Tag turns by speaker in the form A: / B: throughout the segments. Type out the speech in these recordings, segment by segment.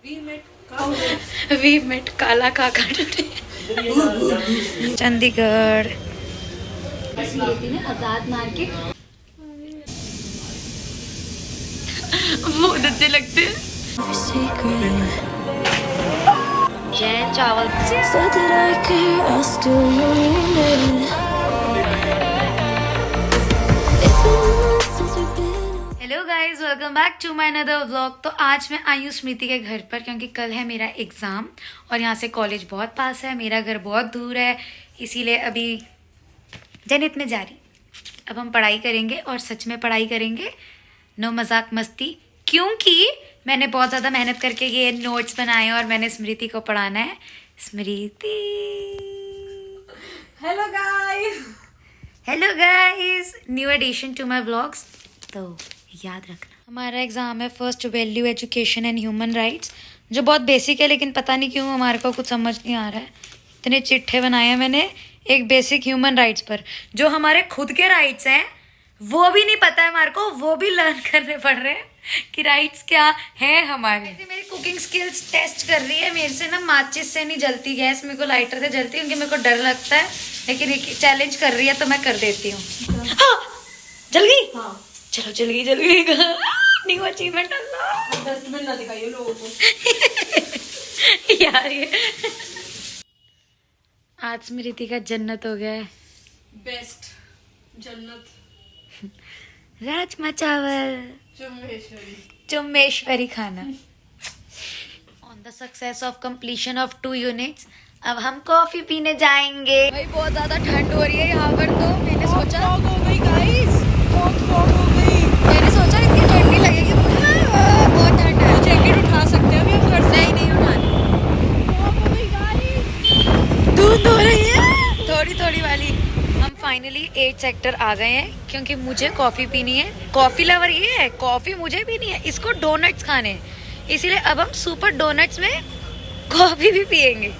A: We met काला काका today. Chandigarh आजाद market. बहुत अच्छे लगते हैं। जैन चावल। Hello guys, welcome back to my another vlog. तो आज मैं आई हूँ स्मृति के घर पर क्योंकि कल है मेरा एग्ज़ाम और यहाँ से कॉलेज बहुत पास है, मेरा घर बहुत दूर है, इसीलिए अभी जनित में जा रही। अब हम पढ़ाई करेंगे और सच में पढ़ाई करेंगे, नो मजाक मस्ती, क्योंकि मैंने बहुत ज़्यादा मेहनत करके ये नोट्स बनाए और मैंने स्मृति को पढ़ाना है। Smriti,
B: hello guys,
A: hello guys, new edition to my vlogs. तो याद रखना हमारा एग्ज़ाम है first value education and human rights, जो बहुत बेसिक है, लेकिन पता नहीं क्यों हमारे को कुछ समझ नहीं आ रहा है। इतने चिट्ठे बनाए हैं मैंने एक बेसिक ह्यूमन राइट्स पर, जो हमारे खुद के राइट्स हैं वो भी नहीं पता है हमारे को, वो भी लर्न करने पड़ रहे हैं कि राइट्स क्या है हमारे। मेरी कुकिंग स्किल्स टेस्ट कर रही है, मेरे से ना माचिस से नहीं जलती गैस, मेरे को लाइटर से जलती है क्योंकि मेरे को डर लगता है, लेकिन चैलेंज कर रही है तो मैं कर देती हूँ। जल गई? हाँ चलो जल गई, जल गई। New achievement.
B: डस्टबिन ना दिखाइए लोगों को।
A: यार ये आज स्मृति का जन्नत हो गया है।
B: बेस्ट जन्नत
A: राजमा चावल चुम्मेश्वरी खाना। On the success of completion of 2 units अब हम कॉफी पीने जाएंगे। भाई बहुत ज्यादा ठंड हो रही है यहाँ पर, तो मैंने सोचा
B: फॉग हो गई गाइस, फॉग हो गई।
A: मैंने सोचा इतनी ठंड नहीं लगेगी मुझे, बहुत ठंड है।
B: जैकेट उठा सकते हैं अभी हम घर से?
A: नहीं उठानी।
B: फॉग हो गई गाइस,
A: धुंध हो रही है थोड़ी थोड़ी वाली। हम फाइनली 8 सेक्टर आ गए हैं क्योंकि मुझे कॉफ़ी पीनी है। कॉफ़ी लवर ये है, कॉफ़ी मुझे पीनी है, इसको डोनट्स खाने हैं, इसीलिए अब हम सुपर डोनट्स में कॉफ़ी भी पियेंगे।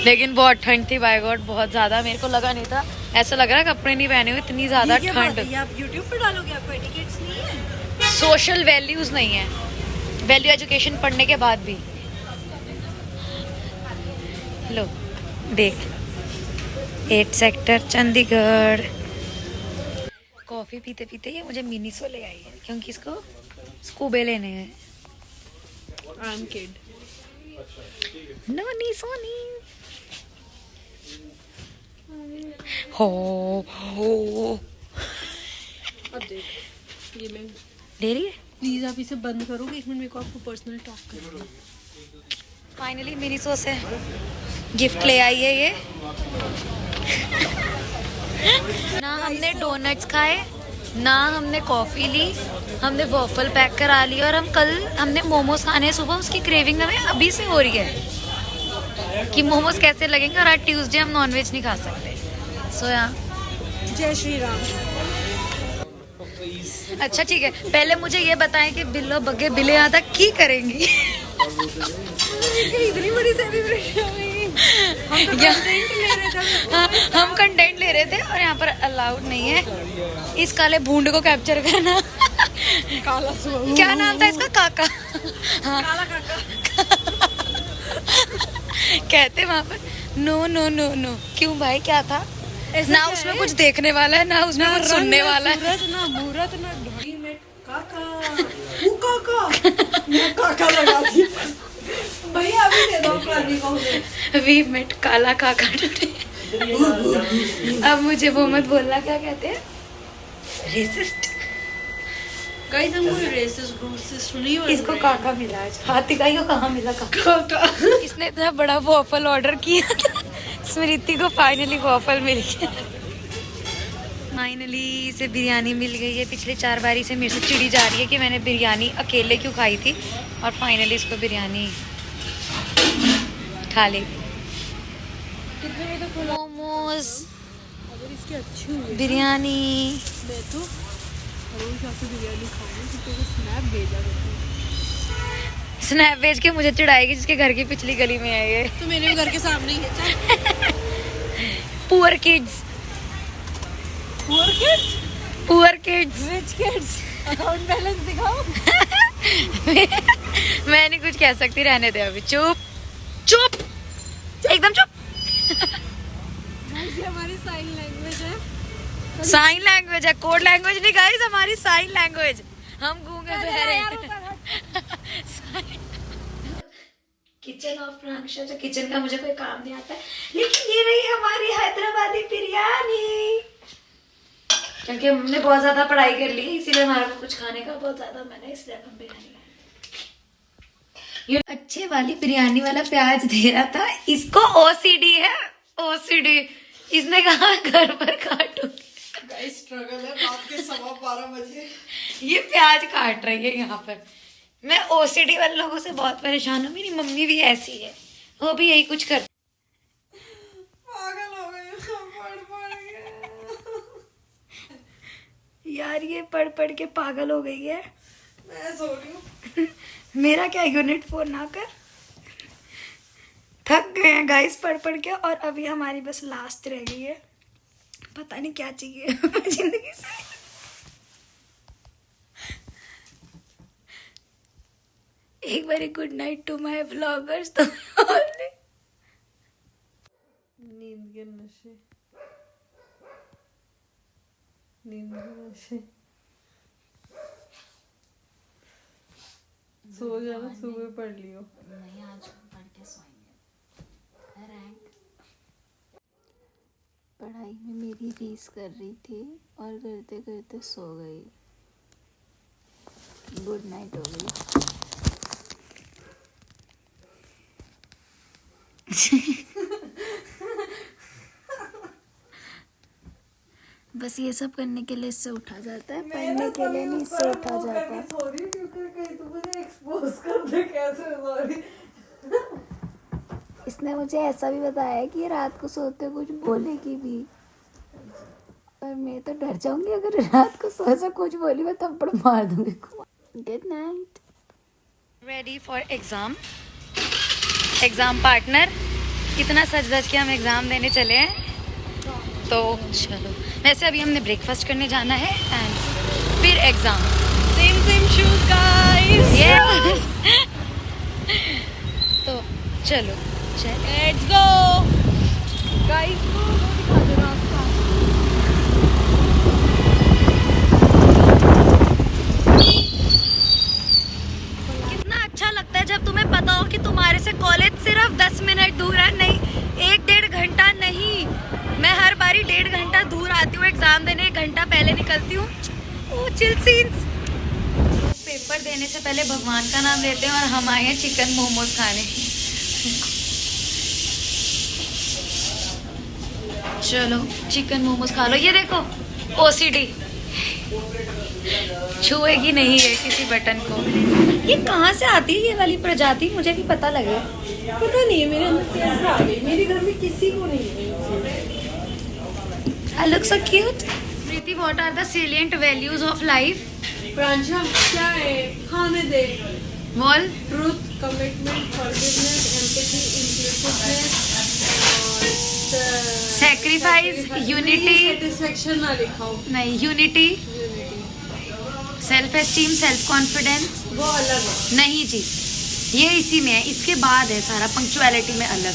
A: लेकिन बहुत ठंड थी, बाय गॉड बहुत ज़्यादा, मेरे को लगा नहीं था, ऐसा लग रहा है कपड़े नहीं पहने हुए, इतनी ज़्यादा ठंड।
B: आप यूट्यूब पे डालोगे, आपको एटिकेट्स नहीं है,
A: सोशल वैल्यूज़ नहीं है, वैल्यू एजुकेशन पढ़ने के बाद भी। लो देख, 8 सेक्टर चंडीगढ़। कॉफ़ी पीते पीते ये मुझे मिनी सो ले आई है क्योंकि इसको स्कूबे लेने हैं।
B: I am kid.
A: नोनी सोनी हो
B: अब देख, ये मैं
A: दे रही है।
B: प्लीज आप इसे बंद करोगे? 1 मिनट, मेरे को आपको पर्सनल टॉक करना है।
A: फाइनली मिनी सो से गिफ्ट ले आई है ये। ना हमने डोनट्स खाए, ना हमने कॉफ़ी ली, हमने वॉफल पैक करा लिया और हमने मोमोज खाने सुबह, उसकी क्रेविंग हमें अभी से हो रही है कि मोमोज कैसे लगेंगे, और आज ट्यूसडे हम नॉनवेज नहीं खा सकते। सो यहाँ
B: जय श्री राम।
A: अच्छा ठीक है, पहले मुझे ये बताएं कि बिल्लो बग्गे बिले यहाँ तक की करेंगी।
B: इतनी बड़ी सेलिब्रेशन
A: हम कंटेंट ले रहे थे और यहाँ पर अलाउड नहीं है इस काले भूंड को कैप्चर करना।
B: काला सुबह
A: क्या नाम था इसका? काका। हाँ
B: काला काका
A: कहते वहाँ पर। नो नो नो नो, क्यों भाई, क्या था? ना उसमें कुछ देखने वाला है, ना उसमें कुछ सुनने वाला है।
B: ना मूरत ना ढोड़ी में काका, वो काका, मैं काका लगा दिया। भैया अभी दे दो प्राणी को।
A: वी मेट काला काका टुडे। अब मुझे वो मत बोलना, क्या कहते हैं, रेसिस्ट।
B: गाइस हम कोई रेसिस्ट नहीं हो।
A: इसको काका मिला आज। हाथी का को कहाँ मिला काका? इसने इतना बड़ा वॉफल ऑर्डर किया था, स्मृति को फाइनली वॉफल मिल गया। फाइनली इसे बिरयानी मिल गई है। पिछले 4 बारी से मेरे से चिड़ी जा रही है कि मैंने बिरयानी अकेले क्यों खाई थी, और फाइनली इसको बिरयानी खा ली। मोमोज,
B: अगर इसकी अच्छी हुई
A: बिरयानी।
B: मैं तो रोज आके बिरयानी खाऊंगी, तो स्नैप भेजा करती।
A: स्नैप भेज के मुझे चिढ़ाएगी जिसके घर की पिछली गली में है ये।
B: तो मेरे घर के सामने ही है।
A: Poor kids,
B: poor kids,
A: poor kids,
B: rich kids, account balance दिखाओ।
A: मैं नहीं कुछ कह सकती, रहने दे अभी। चुप चुप एकदम चुप।
B: ये हमारी साइन लैंग्वेज है।
A: साइन लैंग्वेज है, कोड लैंग्वेज नहीं गाइस, हमारी साइन लैंग्वेज। हम गूंगे बहरे। किचन ऑफ प्रांशा, जो किचन का मुझे कोई काम नहीं आता है, लेकिन ये रही हमारी हैदराबादी बिरयानी। क्योंकि हमने बहुत ज्यादा पढ़ाई कर ली है, इसीलिए हमारे को कुछ खाने का बहुत ज्यादा मन है, इसलिए हम बिरयानी खाएंगे। ये अच्छे वाली बिरयानी वाला प्याज दे रहा था, इसको ओसीडी है, ओसीडी। इसने कहा घर पर काटूंगी।
B: गाइस स्ट्रगल है, रात के 12:15 बजे
A: ये प्याज काट रही है यहाँ पर। मैं ओसीडी वाले लोगों से बहुत परेशान हूँ, मेरी मम्मी भी ऐसी है, वो भी यही कुछ कर।
B: पागल हो गई पढ़ के।
A: यार ये पढ़ पढ़ के पागल हो गई है।
B: मैं सो रही हूँ।
A: मेरा क्या यूनिट 4 ना कर। थक गए हैं गाइस पढ़ पढ़ के, और अभी हमारी बस लास्ट रह गई है। पता नहीं क्या चाहिए जिंदगी से। एक बार good night to my vloggers. तो
B: नींद के नशे, नींद के नशे। सो जाना, सुबह पढ़ लियो।
A: नहीं, आज पढ़ के सोएंगे।
C: पढ़ाई में मेरी रीस कर रही थी और करते करते सो गई। गुड नाइट हो गई। बस ये सब करने के लिए इससे उठा जाता है, पढ़ने के लिए नहीं, इससे उठा जाता है।
B: सॉरी क्योंकि कहीं तो मुझे एक्सपोज कर दे, कैसे सॉरी।
C: इसने मुझे ऐसा भी बताया कि रात को सोते कुछ बोलेगी भी, और मैं तो डर जाऊंगी अगर रात को सो से कुछ बोली, मैं थप्पड़ मार दूंगी। Good night.
A: Ready for exam. Exam partner, कितना सज धज के हम एग्जाम देने चले हैं। तो चलो, वैसे अभी हमने ब्रेकफास्ट करने जाना है एंड फिर एग्जाम।
B: Same shoes guys.
A: तो चलो
B: लेट्स गो गाइस। को वो दिखा दो रास्ता।
A: कितना अच्छा लगता है जब तुम्हें पता हो कि तुम्हारे से कॉलेज सिर्फ 10 मिनट दूर है, नहीं 1-1.5 घंटा नहीं। मैं हर बारी 1.5 घंटा दूर आती हूँ एग्जाम देने, 1 घंटा पहले निकलती हूँ। ओ चिल सीन्स। पेपर देने से पहले भगवान का नाम लेते हैं और हम आए हैं चिकन मोमोज खाने। चलो चिकन मोमोज खा लो। ये देखो ओसीडी छुएगी नहीं है किसी बटन को। ये कहाँ से आती है ये वाली प्रजाति, मुझे भी पता लगे।
B: पता नहीं है मेरे अंदर कैसे आ गई, मेरे घर में किसी को नहीं है।
A: I look so cute. Preeti, what are the salient values of life?
B: प्रांशा क्या है? खाने दे।
A: Wall.
B: Truth, commitment, forgiveness, empathy, inclusiveness,
A: Sacrifice, unity.
B: Satisfaction ना लिखाओ।
A: नहीं, unity. Self esteem, self confidence.
B: वो अलग है।
A: नहीं जी, ये इसी में है, इसके बाद है सारा। पंक्चुअलिटी में अलग।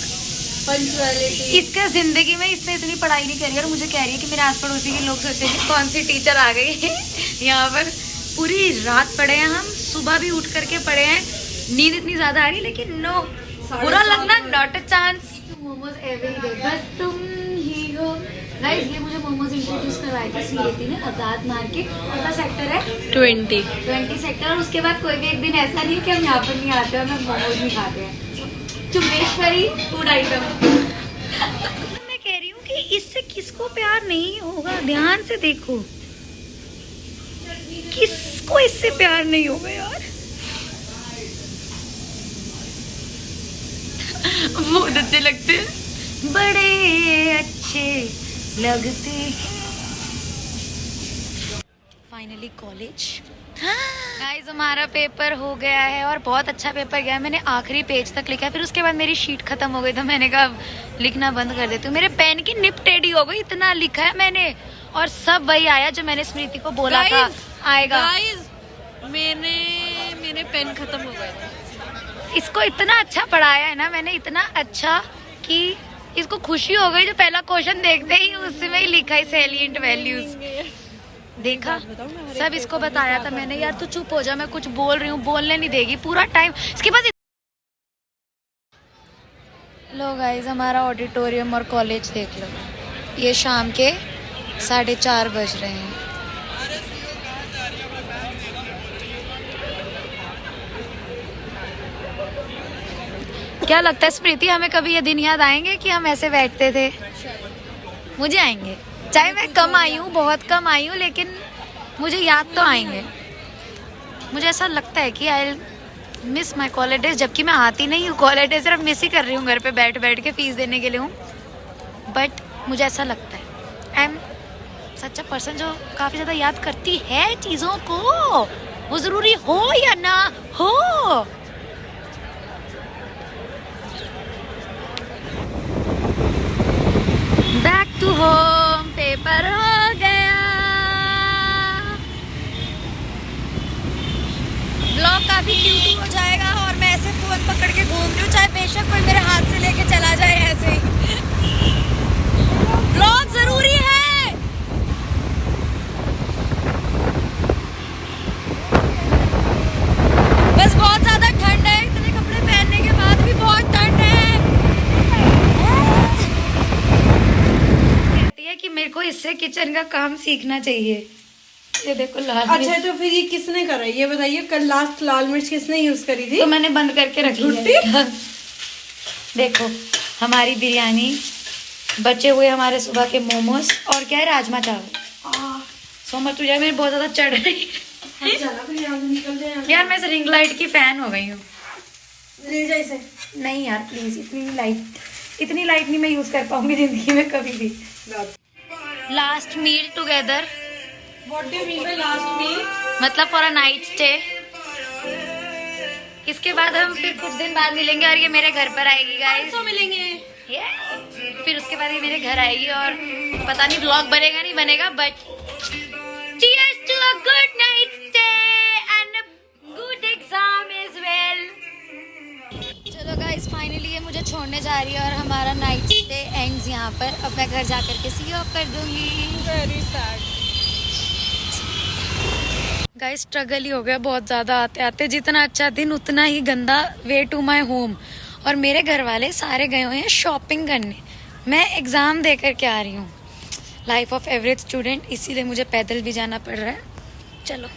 B: पंचुअलिटी।
A: इसका जिंदगी में इसने इतनी पढ़ाई नहीं करी और मुझे कह रही है कि मेरे आस पड़ोसी के लोग सोचते हैं कि कौन सी टीचर आ गई है यहाँ पर। पूरी रात पढ़े हैं हम, सुबह भी उठ करके पढ़े हैं। नींद इतनी ज्यादा आ रही है, लेकिन नो, बुरा लगना not a chance. Momos everyday, बस तुम ही हो। गाइस ये मुझे मोमोज इंट्रोड्यूस करवाए थे स्मृति ने, आजाद मार्केट का सेक्टर है 20 सेक्टर। और उसके बाद कोई भी एक दिन ऐसा नहीं है कि हम यहाँ पर नहीं आते और हम मोमोज नहीं खाते हैं। चुम्बेश्वरी फूड आइटम। मैं कह रही हूँ कि इससे किसको प्यार नहीं होगा, ध्यान से देखो, किसको इससे प्यार नहीं होगा यार। बहुत अच्छे लगते हैं, बड़े अच्छे लगते हैं। Finally college. गाइस हमारा पेपर हो गया है और बहुत अच्छा पेपर गया। मैंने आखिरी पेज तक लिखा, फिर उसके बाद मेरी शीट खत्म हो गई तो मैंने कहा अब लिखना बंद कर देती हूँ। मेरे पेन की निप टेढ़ी हो गई, इतना लिखा है मैंने, और सब वही आया जो मैंने स्मृति को बोला था आएगा।
B: गाइस मैंने पेन खत्म हो गए थे।
A: इसको इतना अच्छा पढ़ाया है ना मैंने, इतना अच्छा कि इसको खुशी हो गई जो पहला क्वेश्चन देखते ही उसमें ही लिखा है सैलिएंट वैल्यूज। देखा, सब इसको बताया था मैंने। यार तू चुप हो जा, मैं कुछ बोल रही हूँ, बोलने नहीं देगी पूरा टाइम इसके पास। लो गाइस, हमारा ऑडिटोरियम और कॉलेज देख लो। ये शाम के 4:30 बज रहे हैं। क्या लगता है स्मृति, हमें कभी ये दिन याद आएंगे कि हम ऐसे बैठते थे? मुझे आएंगे, चाहे मैं कम आई हूँ, बहुत कम आई हूँ, लेकिन मुझे याद तो आएंगे। मुझे ऐसा लगता है कि I miss my college days, जबकि मैं आती नहीं हूँ कॉलेज डेज, सिर्फ मिस ही कर रही हूँ घर पे बैठ बैठ के फीस देने के लिए हूँ। बट मुझे ऐसा लगता है I am such a person जो काफ़ी ज़्यादा याद करती है चीज़ों को, वो ज़रूरी हो या ना हो। बैक टू होम, पेपर हो गया। ब्लॉग काफी क्यूट हो जाएगा और मैं ऐसे फोन पकड़ के घूम रही हूँ, चाहे बेशक कोई मेरे हाथ से लेके चला जाए, ऐसे ही ब्लॉग जरूरी है। बस बहुत ज्यादा ठंड है, इतने कपड़े पहनने के बाद भी बहुत ठंड है। कहती है कि मेरे को इससे किचन का काम सीखना चाहिए। ये देखो लाल मिर्च।
B: अच्छा, तो फिर ये किसने करा ये बताइए? कल लास्ट लाल मिर्च किसने यूज करी थी?
A: तो मैंने बंद करके रखी है। देखो हमारी बिरयानी, बचे हुए हमारे सुबह के मोमोज, और क्या है, राजमा चावल। सोमर तुझे मेरी बहुत ज्यादा चढ़ रही है।
B: निकल जाए
A: यार मैं इस रिंग लाइट की फैन हो गई हूँ।
B: ले जा इसे।
A: नहीं यार प्लीज, इतनी लाइट नहीं मैं यूज कर पाऊंगी जिंदगी में कभी भी। Last meal together,
B: what do you mean by last meal?
A: मतलब फॉर अ नाइट स्टे। इसके बाद हम फिर कुछ दिन बाद मिलेंगे और ये मेरे घर पर आएगी गाइस।
B: तो मिलेंगे।
A: फिर उसके बाद ये मेरे घर आएगी और पता नहीं व्लॉग बनेगा नहीं बनेगा, but cheers to a good night stay and a good exam as well. चलो गाइस, फाइनली ये मुझे छोड़ने जा रही है और हमारा नाइट स्टे एंड्स यहाँ पर। अब मैं घर जाकर के सी ऑफ कर दूंगी।
B: वेरी सैड
A: गाइस, स्ट्रगल ही हो गया बहुत ज़्यादा आते आते। जितना अच्छा दिन उतना ही गंदा वे टू माई होम। और मेरे घर वाले सारे गए हुए हैं शॉपिंग करने, मैं एग्ज़ाम दे कर के आ रही हूँ। लाइफ ऑफ एवरेज स्टूडेंट, इसीलिए मुझे पैदल भी जाना पड़ रहा है। चलो।